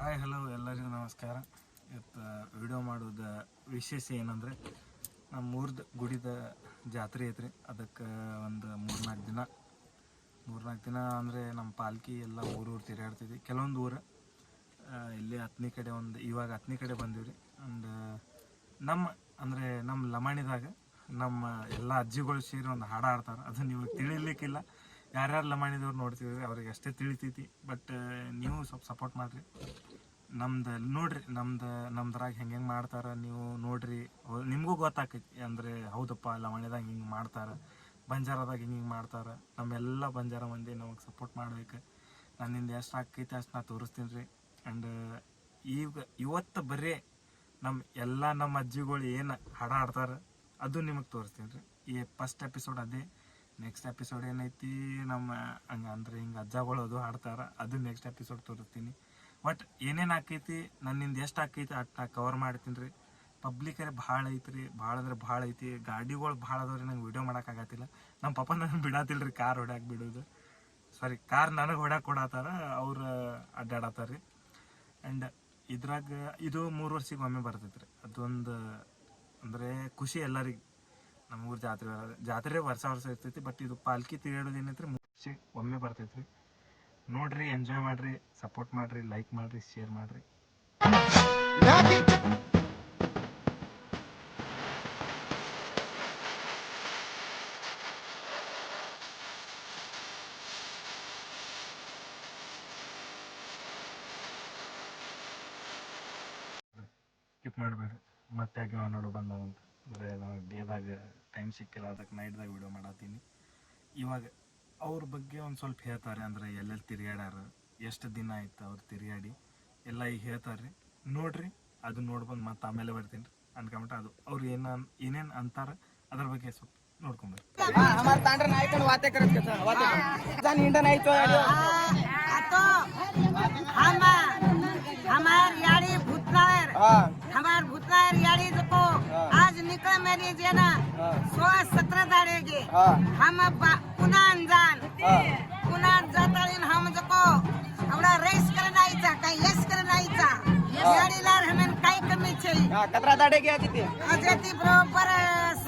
Hi hello ಎಲ್ಲರಿಗೂ ನಮಸ್ಕಾರ. ಇವತ್ತು ವಿಡಿಯೋ ಮಾಡೋದು ವಿಶೇಷ ಏನಂದರೆ ನಮ್ಮೂರ್ದು ಗುಡಿದ ಜಾತ್ರೆ ಐತ್ರಿ. ಅದಕ್ಕೆ ಒಂದು ಮೂರ್ನಾಲ್ಕು ದಿನ ಅಂದರೆ ನಮ್ಮ ಪಾಲ್ಕಿ ಎಲ್ಲ ಊರು ತಿರುಗಾಡ್ತಿದ್ವಿ. ಕೆಲವೊಂದು ಊರು ಇಲ್ಲಿ ಹತ್ತನೇ ಕಡೆ ಇವಾಗ ಹತ್ತನೇ ಕಡೆ ಬಂದೀವಿ. ಆ್ಯಂಡ್ ನಮ್ಮ ಲಮಾಣಿದಾಗ ನಮ್ಮ ಎಲ್ಲ ಅಜ್ಜಿಗಳು ಸೇರಿ ಒಂದು ಹಾಡು ಆಡ್ತಾರೆ. ಅದು ನೀವು ತಿಳಿಲಿಕ್ಕಿಲ್ಲ. ಯಾರ್ಯಾರು ಲಮಾಣಿದವ್ರು ನೋಡ್ತಿದ್ರಿ ಅವ್ರಿಗೆ ಅಷ್ಟೇ ತಿಳಿತೈತಿ. ಬಟ್ ನೀವು ಸ್ವಲ್ಪ ಸಪೋರ್ಟ್ ಮಾಡಿರಿ. ನೋಡ್ರಿ ನಮ್ದ್ರಾಗ ಹೆಂಗೆ ಮಾಡ್ತಾರೆ ನೀವು ನೋಡ್ರಿ, ನಿಮಗೂ ಗೊತ್ತಾಕೈತಿ. ಅಂದರೆ ಹೌದಪ್ಪ ಲಮಾಣಿದಾಗ ಹಿಂಗೆ ಮಾಡ್ತಾರೆ, ಬಂಜಾರದಾಗ ಹಿಂಗೆ ಮಾಡ್ತಾರೆ. ನಮ್ಮೆಲ್ಲ ಬಂಜಾರ ಮಂದಿ ನಮಗೆ ಸಪೋರ್ಟ್ ಮಾಡ್ಬೇಕು. ನನ್ನಿಂದ ಎಷ್ಟು ಆಕೈತಿ ಅಷ್ಟು ನಾ ತೋರಿಸ್ತೀನಿ ರೀ. ಆ್ಯಂಡ್ ಇವತ್ತು ಬರೀ ನಮ್ಮ ಅಜ್ಜಿಗಳು ಏನು ಹಾಡು ಆಡ್ತಾರೆ ಅದು ನಿಮಗೆ ತೋರಿಸ್ತೀನಿ ರೀ. ಈ ಫಸ್ಟ್ ಎಪಿಸೋಡ್ ಅದೇ. ನೆಕ್ಸ್ಟ್ ಎಪಿಸೋಡ್ ಏನೈತಿ ಹಿಂಗೆ ಅಜ್ಜಗಳು ಅದು ಹಾಡ್ತಾರೆ, ಅದು ನೆಕ್ಸ್ಟ್ ಎಪಿಸೋಡ್ ತೋರಿಸ್ತೀನಿ. ಬಟ್ ಏನೇನು ಆಕೈತಿ ನನ್ನಿಂದ ಎಷ್ಟು ಆಕೈತಿ ಅಷ್ಟು ನಾ ಕವರ್ ಮಾಡ್ತೀನಿ ರೀ. ಪಬ್ಲಿಕರೇ ಭಾಳ ಐತ್ರಿ, ಭಾಳ ಅಂದ್ರೆ ಭಾಳ ಐತಿ. ಗಾಡಿಗಳು ಭಾಳ ಅದಾವ್ರಿ, ನಂಗೆ ವಿಡಿಯೋ ಮಾಡೋಕ್ಕಾಗತ್ತಿಲ್ಲ. ನಮ್ಮ ಪಪ್ಪ ನನಗೆ ಬಿಡತ್ತಿಲ್ಲ ರೀ ಕಾರ್ ಹೊಡ್ಯಾಕೆ ಬಿಡೋದು. ಕಾರ್ ನನಗೆ ಹೊಡ್ಯಾಕೆ ಕೊಡತ್ತಾರ, ಅವ್ರು ಅಡ್ಡಾಡತ್ತಾರ ರೀ. ಆ್ಯಂಡ್ ಇದ್ರಾಗ ಇದು 3 ವರ್ಷಕ್ಕೆ ಒಮ್ಮೆ ಬರ್ತೈತೆ ರೀ. ಅದೊಂದು ಅಂದರೆ ಖುಷಿ ಎಲ್ಲರಿಗೆ. ನಮ್ಮ ಊರು ಜಾತ್ರೆ ವರ್ಷ ಇರ್ತೈತಿ. ಬಟ್ ಇದು ಪಾಲ್ಕಿ ತಿರುಗಾಡೋದು ಏನೈತ್ರಿ 3 ವರ್ಷಕ್ಕೆ ಒಮ್ಮೆ ಬರ್ತೈತ್ರಿ. ನೋಡ್ರಿ, ಎಂಜಾಯ್ ಮಾಡ್ರಿ, ಸಪೋರ್ಟ್ ಮಾಡ್ರಿ, ಲೈಕ್ ಮಾಡ್ರಿ, ಶೇರ್ ಮಾಡ್ರಿ. ಸ್ಕಿಪ್ ಮಾಡಬೇಡ್ರಿ. ಮತ್ತೆ ಯಾಕೆ ನೋಡು ಬಂದಂತ ಅಂದರೆ ನನಗೆ ಡೇದಾಗ ಟೈಮ್ ಸಿಕ್ಕಿಲ್ಲ, ಅದಕ್ಕೆ ನೈಟ್ದಾಗ ವಿಡಿಯೋ ಮಾಡತ್ತೀನಿ. ಇವಾಗ ಅವ್ರ ಬಗ್ಗೆ ಒಂದು ಸ್ವಲ್ಪ ಹೇಳ್ತಾರೆ. ಅಂದರೆ ಎಲ್ಲೆಲ್ಲಿ ತಿರುಗಾಡ್ಯಾರ, ಎಷ್ಟು ದಿನ ಆಯ್ತು ಅವ್ರು ತಿರುಗಾಡಿ ಎಲ್ಲ ಈಗ ಹೇಳ್ತಾರೆ ರೀ. ನೋಡ್ರಿ, ಅದು ನೋಡ್ಬಂದು ಮತ್ತೆ ಆಮೇಲೆ ಬರ್ತೀನಿ ರೀ. ಅನ್ಕೊಂಬಿಟ್ಟು ಅದು ಅವ್ರು ಏನೇನು ಅಂತಾರೆ ಅದ್ರ ಬಗ್ಗೆ ಸ್ವಲ್ಪ ನೋಡ್ಕೊಂಬರ್ರಿ. हमार भूतनार यारी देखो आज निकल मेरी जेना 16-17 दाड़ेगी हम पुन्हा जाता हम देखो हमरा रेस करना आईचा काही यश करना आईचा याडीलार हमेन काही कमी छे कतरा दाड़ेगी अजती बरोबर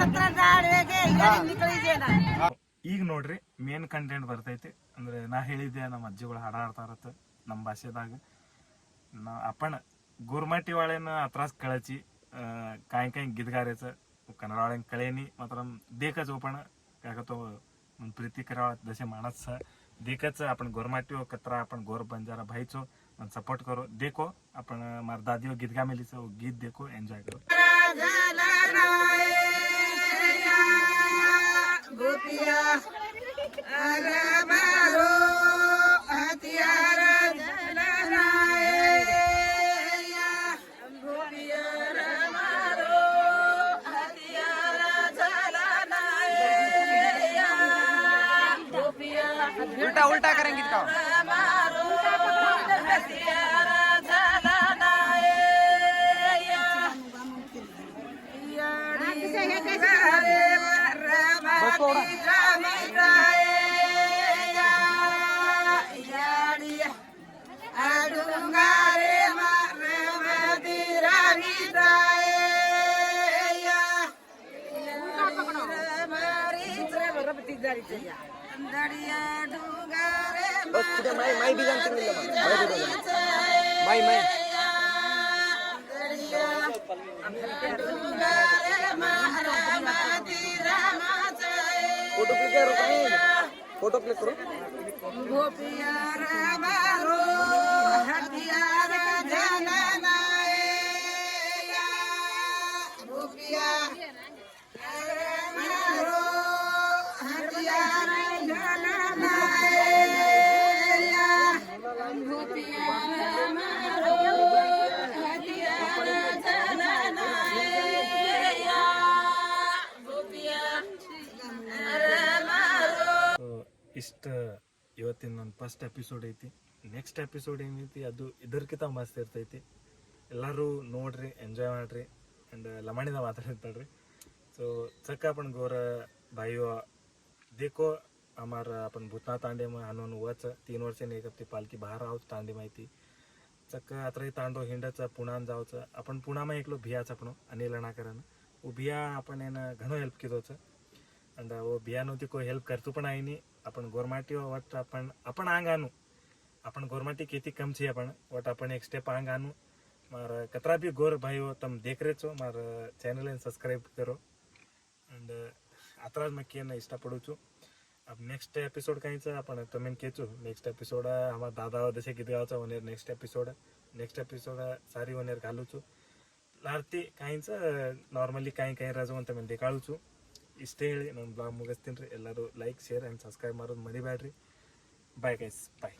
17 दाड़ेगी याडी निकली जेना. ಈಗ ನೋಡ್ರಿ, ಮೇನ್ ಕಂಟೆಂಟ್ ಬರ್ತೈತಿ. ಅಂದ್ರೆ ನಾ ಹೇಳಿದ್ದೆ ನಮ್ಮ ಅಜ್ಜಿಗಳು ಹಾಡ ಆಡ್ತಾರತ್ತ ನಮ್ಮ ಭಾಷೆದಾಗ. आपण गोरमाटी वाळ्यानं अत्रास कळायची काही गीतगारायचं कन्नड वाळ्यान कळेनी मात्र देखच पण काय तो प्रीती करावा जसे माणस देखच आपण गोरमाटी कचरा आपण गोर बंजारा भाईचो सपोर्ट करो. देखो आपण मार दादी गीत गामेलीचं गीत देखो, एन्जॉय करो. उल्टा उल्टा करेंगे तो माई भी जानते नहीं माई फोटो क्लिक करो ಇಷ್ಟು ಇವತ್ತಿನ ನನ್ನ ಫಸ್ಟ್ ಎಪಿಸೋಡ್ ಐತಿ. ನೆಕ್ಸ್ಟ್ ಎಪಿಸೋಡ್ ಏನೈತಿ ಅದು ಇದಕ್ಕಿಂತ ಮಸ್ತ್ ಇರ್ತೈತಿ. ಎಲ್ಲರೂ ನೋಡ್ರಿ, ಎಂಜಾಯ್ ಮಾಡ್ರಿ. ಆ್ಯಂಡ್ ಲಮಾಣಿದ ಮಾತಾಡ್ತಾಳ್ರಿ. सो चक्का आपण गोर भाइयों देखो हमारा अपन भूतनाथ तांडे में हनुन वच 3 वर्ष ने एक पालकी बाहर आओ तांडे माहिती चक्क आता तांडो हिंडाचं पुण्यान जावचं आपण पुण्याમાં એકલો भियाचा पण अनिल अणाकरानं वो भिया आपण એને ઘણો હેલ્પ કીધો છે અને वो भियानोથી કોઈ હેલ્પ કરતું પણ આવી નહીં आपण ગોરમાટી વટ आपण આંગાનું आपण ગોરમાટી કેતી કમ છે વટ आपण એક સ્ટેપ આંગાનું મારા કતરા બી ગોર ભાઈઓ તમે દેખ રહે છો મારા ચેનલને સબસ્ક્રાઇબ કરો અને આતરા જ મેં કેને ಇಷ್ಟಪಡುં છું अब नेक्स्ट एपिसोड काहीचं आपण तुम्ही केचू नेक्स्ट एपिसोड आम्हाला दादा जसे किती गावचा होणार नेक्स्ट एपिसोड सारी होणार घालू छू लार्ती काहीचं नॉर्मली काही राजू ಅಂತ ಮಂದಿ ಕಾಳುಚು ಇಷ್ಟೇ ಹೇಳಿ ನನ್ನ ಬ್ಲಾಗ್ ಮುಗಿಸ್ತೀನಿ ರೀ ಎಲ್ಲರೂ ಲೈಕ್ ಶೇರ್ ಆ್ಯಂಡ್ ಸಬ್ಸ್ಕ್ರೈಬ್ ಮಾಡೋದು ಮರಿಬೇಡ್ರಿ ಬಾಯ್ ಗೈಸ್ ಬಾಯ್